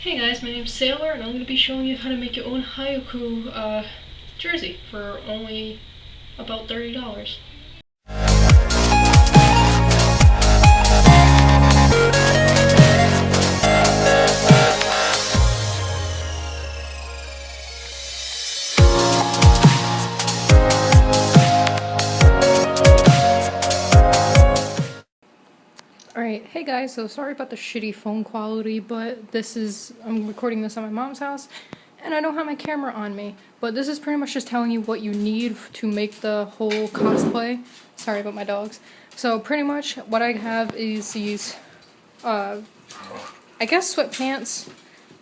Hey guys, my name's Sailor and I'm going to be showing you how to make your own haikyuu jersey for only about $30. Alright, hey guys, so sorry about the shitty phone quality, but I'm recording this at my mom's house, and I don't have my camera on me. But this is pretty much just telling you what you need to make the whole cosplay. Sorry about my dogs. So pretty much what I have is these, I guess sweatpants.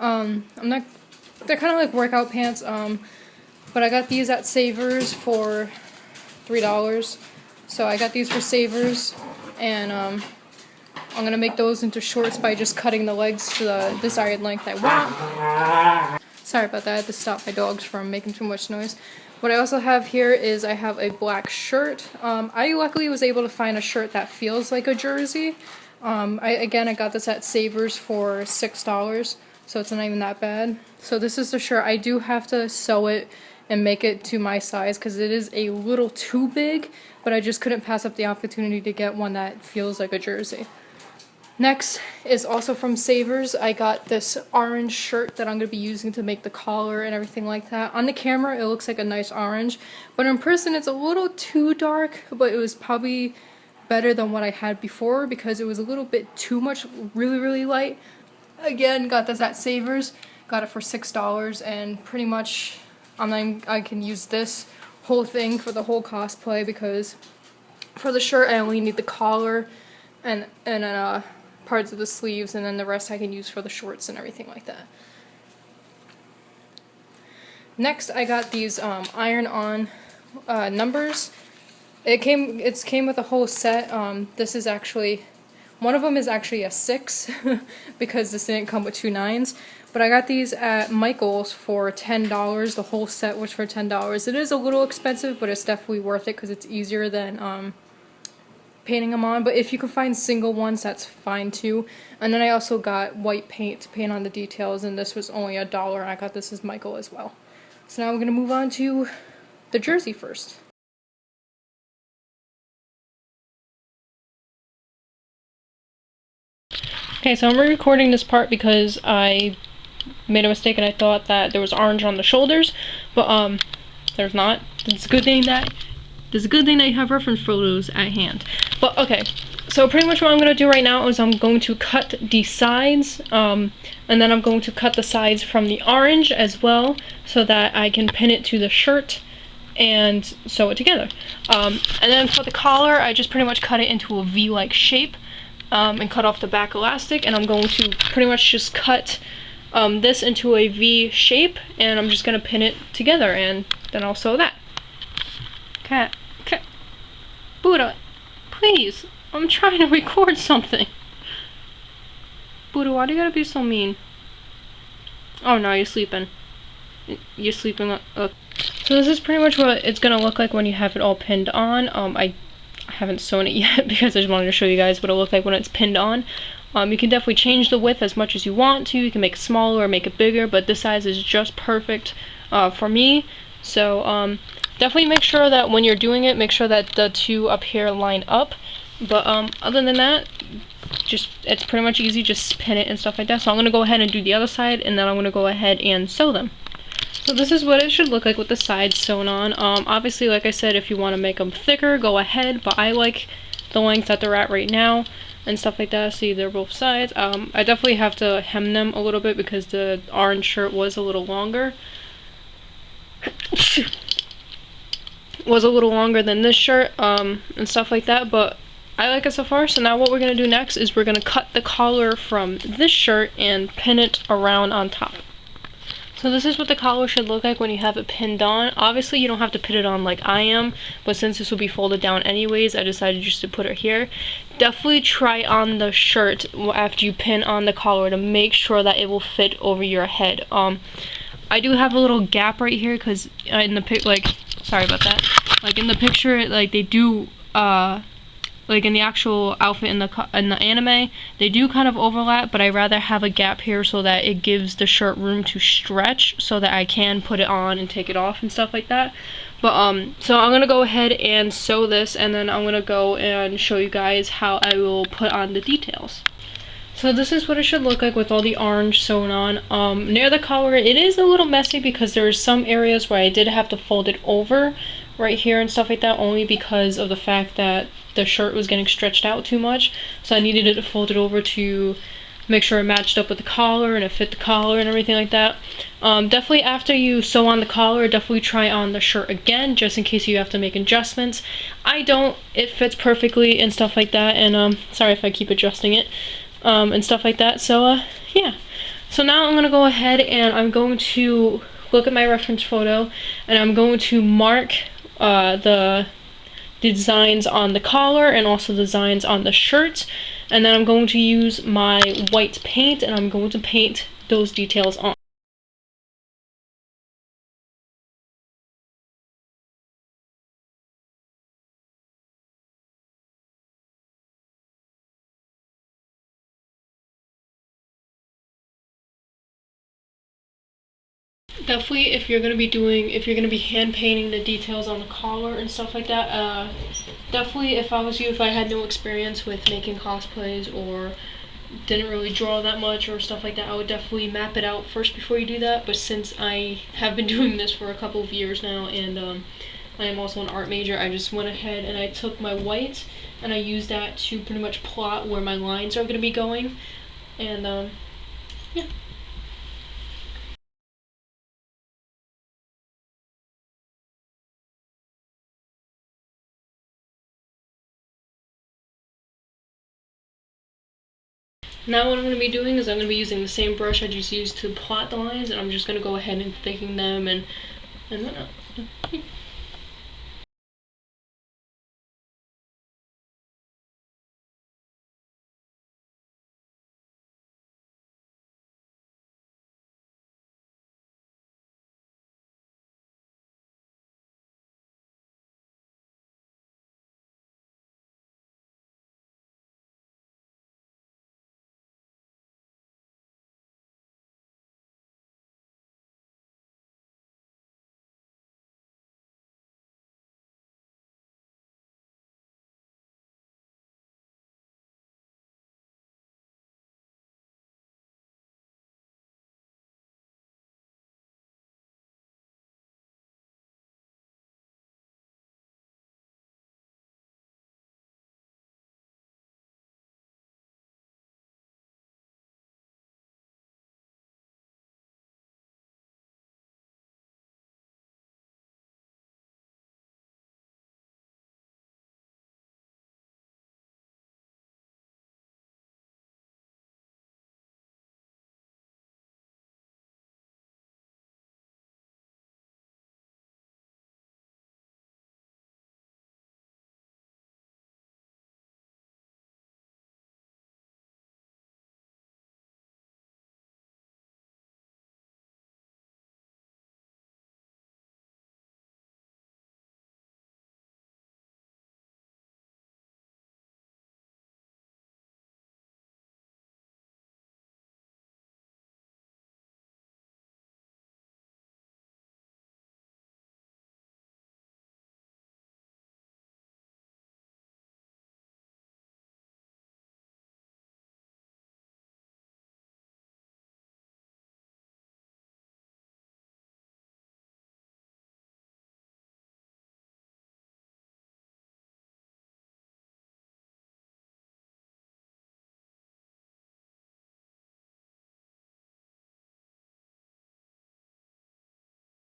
They're kind of like workout pants, but I got these at Savers for $3. So I got these for Savers, and I'm gonna make those into shorts by just cutting the legs to the desired length I want. Sorry about that, I had to stop my dogs from making too much noise. What I also have here is I have a black shirt. I luckily was able to find a shirt that feels like a jersey. I got this at Savers for $6, so it's not even that bad. So this is the shirt. I do have to sew it and make it to my size because it is a little too big, but I just couldn't pass up the opportunity to get one that feels like a jersey. Next is also from Savers. I got this orange shirt that I'm going to be using to make the collar and everything like that. On the camera it looks like a nice orange, but in person it's a little too dark, but it was probably better than what I had before because it was a little bit too much, really light. Again, got this at Savers, got it for $6, and pretty much I can use this whole thing for the whole cosplay because for the shirt I only need the collar and parts of the sleeves, and then the rest I can use for the shorts and everything like that. Next, I got these iron-on numbers. It came with a whole set. This is actually, one of them is actually a 6 because this didn't come with 2 9s. But I got these at Michael's for $10. The whole set was for $10. It is a little expensive, but it's definitely worth it because it's easier than painting them on, but if you can find single ones, that's fine too. And then I also got white paint to paint on the details, and this was only $1, and I got this as Michael as well. So now we're going to move on to the jersey first. Okay, so I'm re-recording this part because I made a mistake and I thought that there was orange on the shoulders, but there's not. It's a good thing that you have reference photos at hand. But okay, so pretty much what I'm going to do right now is I'm going to cut the sides, and then I'm going to cut the sides from the orange as well, so that I can pin it to the shirt and sew it together. And then for the collar, I just pretty much cut it into a V-like shape, and cut off the back elastic, and I'm going to pretty much just cut this into a V shape, and I'm just going to pin it together, and then I'll sew that. Cat. Buddha, please, I'm trying to record something. Buddha, why do you gotta be so mean? Oh no, you're sleeping. You're sleeping. So this is pretty much what it's gonna look like when you have it all pinned on. I haven't sewn it yet because I just wanted to show you guys what it'll look like when it's pinned on. You can definitely change the width as much as you want to. You can make it smaller or make it bigger, but this size is just perfect for me. So definitely make sure that when you're doing it, make sure that the two up here line up. But other than that, it's pretty much easy, just pin it and stuff like that. So I'm going to go ahead and do the other side, and then I'm going to go ahead and sew them. So this is what it should look like with the sides sewn on. Obviously, like I said, if you want to make them thicker, go ahead, but I like the length that they're at right now and stuff like that. See, they're both sides. I definitely have to hem them a little bit because the orange shirt was a little longer. Was a little longer than this shirt, and stuff like that, but I like it so far. So now what we're going to do next is we're going to cut the collar from this shirt and pin it around on top. So this is what the collar should look like when you have it pinned on. Obviously you don't have to pin it on like I am, but since this will be folded down anyways, I decided just to put it here. Definitely try on the shirt after you pin on the collar to make sure that it will fit over your head. I do have a little gap right here because in the pic, sorry about that. Like in the picture, like they do like in the actual outfit in the anime, they do kind of overlap, but I rather have a gap here so that it gives the shirt room to stretch so that I can put it on and take it off and stuff like that. But so I'm gonna go ahead and sew this, and then I'm gonna go and show you guys how I will put on the details. So this is what it should look like with all the orange sewn on. Near the collar, it is a little messy because there's some areas where I did have to fold it over right here and stuff like that, only because of the fact that the shirt was getting stretched out too much. So I needed it to fold it over to make sure it matched up with the collar and it fit the collar and everything like that. Definitely after you sew on the collar, definitely try on the shirt again, just in case you have to make adjustments. I don't. It fits perfectly and stuff like that, and sorry if I keep adjusting it. And stuff like that. So yeah, so now I'm gonna go ahead and I'm going to look at my reference photo, and I'm going to mark the designs on the collar and also the designs on the shirt, and then I'm going to use my white paint and I'm going to paint those details on. Definitely, if you're gonna be hand painting the details on the collar and stuff like that, definitely, if I was you, if I had no experience with making cosplays or didn't really draw that much or stuff like that, I would definitely map it out first before you do that. But since I have been doing this for a couple of years now, and I am also an art major, I just went ahead and I took my white and I used that to pretty much plot where my lines are gonna be going, and yeah. Now what I'm going to be doing is I'm going to be using the same brush I just used to plot the lines, and I'm just going to go ahead and thicken them and whatnot.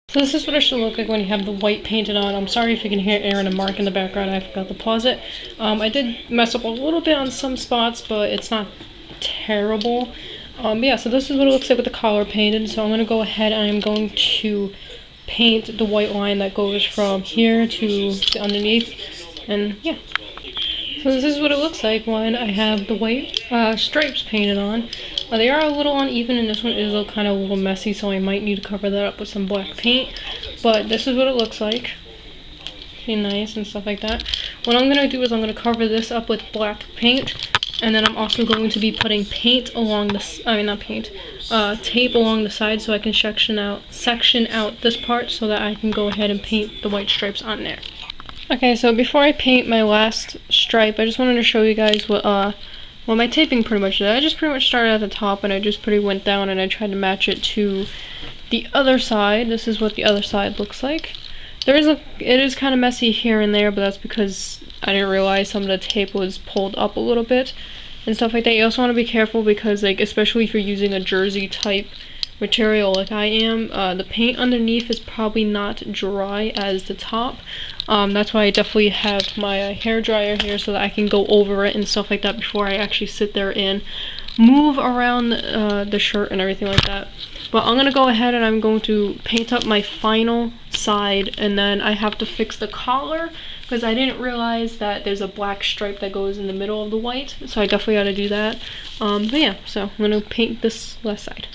So this is what it should look like when you have the white painted on. I'm sorry if you can hear Aaron and Mark in the background. I forgot to pause it. I did mess up a little bit on some spots, but it's not terrible. But yeah, so this is what it looks like with the collar painted. So I'm going to go ahead and I'm going to paint the white line that goes from here to the underneath. And yeah. So this is what it looks like when I have the white stripes painted on. They are a little uneven, and this one is a kind of a little messy, so I might need to cover that up with some black paint. But this is what it looks like. be nice and stuff like that. What I'm gonna do is I'm gonna cover this up with black paint, and then I'm also going to be putting paint along this, not paint, tape along the side, so I can section out this part so that I can go ahead and paint the white stripes on there. Okay, so before I paint my last stripe, I just wanted to show you guys what my taping pretty much did. I just pretty much started at the top and I just pretty went down and I tried to match it to the other side. This is what the other side looks like. It is kind of messy here and there, but that's because I didn't realize some of the tape was pulled up a little bit and stuff like that. You also want to be careful because, like, especially if you're using a jersey type material like I am, the paint underneath is probably not dry as the top. That's why I definitely have my hair dryer here so that I can go over it and stuff like that before I actually sit there and move around the shirt and everything like that. But I'm gonna go ahead and I'm going to paint up my final side, and then I have to fix the collar because I didn't realize that there's a black stripe that goes in the middle of the white, so I definitely got to do that. But yeah, so I'm gonna paint this left side.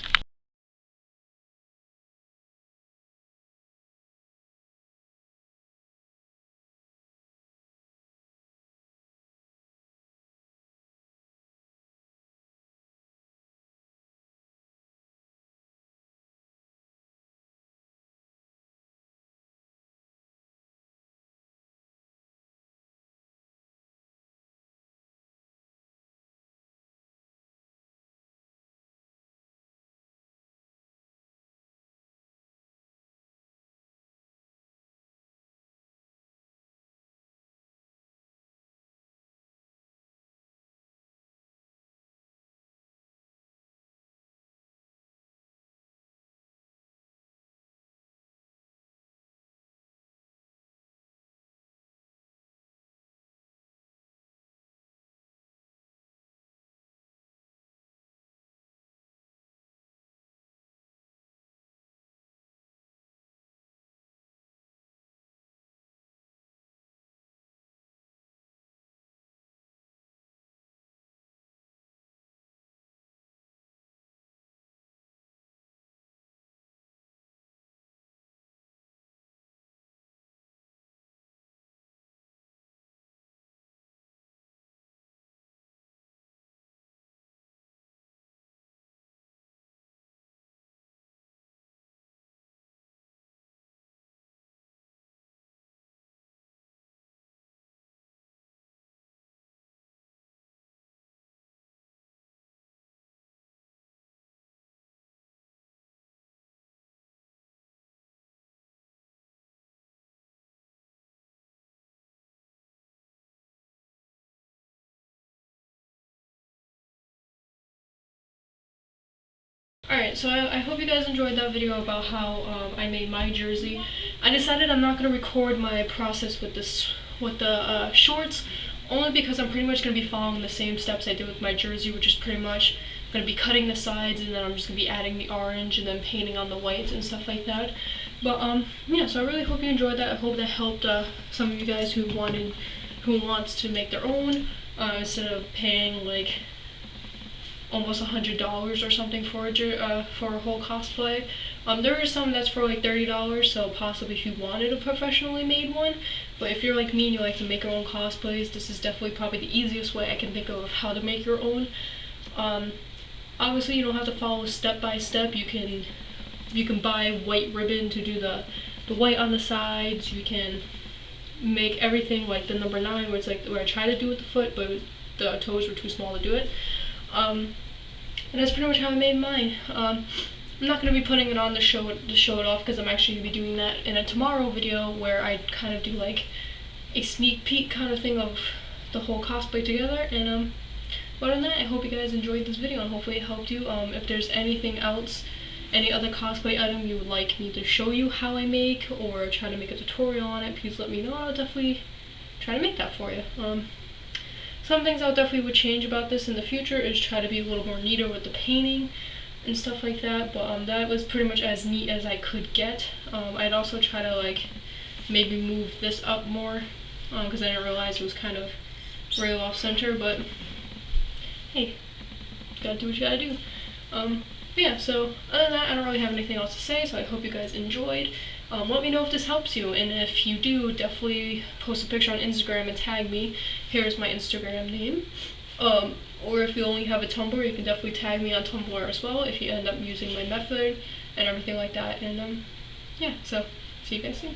Alright, so I hope you guys enjoyed that video about how I made my jersey. I decided I'm not going to record my process with the shorts, only because I'm pretty much going to be following the same steps I did with my jersey, which is pretty much going to be cutting the sides, and then I'm just going to be adding the orange and then painting on the whites and stuff like that. But yeah, so I really hope you enjoyed that. I hope that helped some of you guys who wants to make their own, instead of paying like almost $100 or something for a whole cosplay. There are some that's for like $30, so possibly if you wanted a professionally made one. But if you're like me and you like to make your own cosplays, this is definitely probably the easiest way I can think of how to make your own. Obviously you don't have to follow step by step. You can buy white ribbon to do the white on the sides. You can make everything like the number 9, where it's like where I try to do with the foot, but the toes were too small to do it. And that's pretty much how I made mine. I'm not going to be putting it on to show it off, because I'm actually going to be doing that in a tomorrow video where I kind of do like a sneak peek kind of thing of the whole cosplay together. And other than that, I hope you guys enjoyed this video and hopefully it helped you. If there's anything else, any other cosplay item you would like me to show you how I make, or try to make a tutorial on it, please let me know. I'll definitely try to make that for you. Some things I definitely would change about this in the future is try to be a little more neater with the painting and stuff like that, but that was pretty much as neat as I could get. I'd also try to like maybe move this up more, because I didn't realize it was kind of real off center, but hey, you gotta do what you gotta do. But yeah, so other than that, I don't really have anything else to say, so I hope you guys enjoyed. Let me know if this helps you, and if you do, definitely post a picture on Instagram and tag me. Here's my Instagram name. Or if you only have a Tumblr, you can definitely tag me on Tumblr as well if you end up using my method and everything like that. And yeah, so see you guys soon.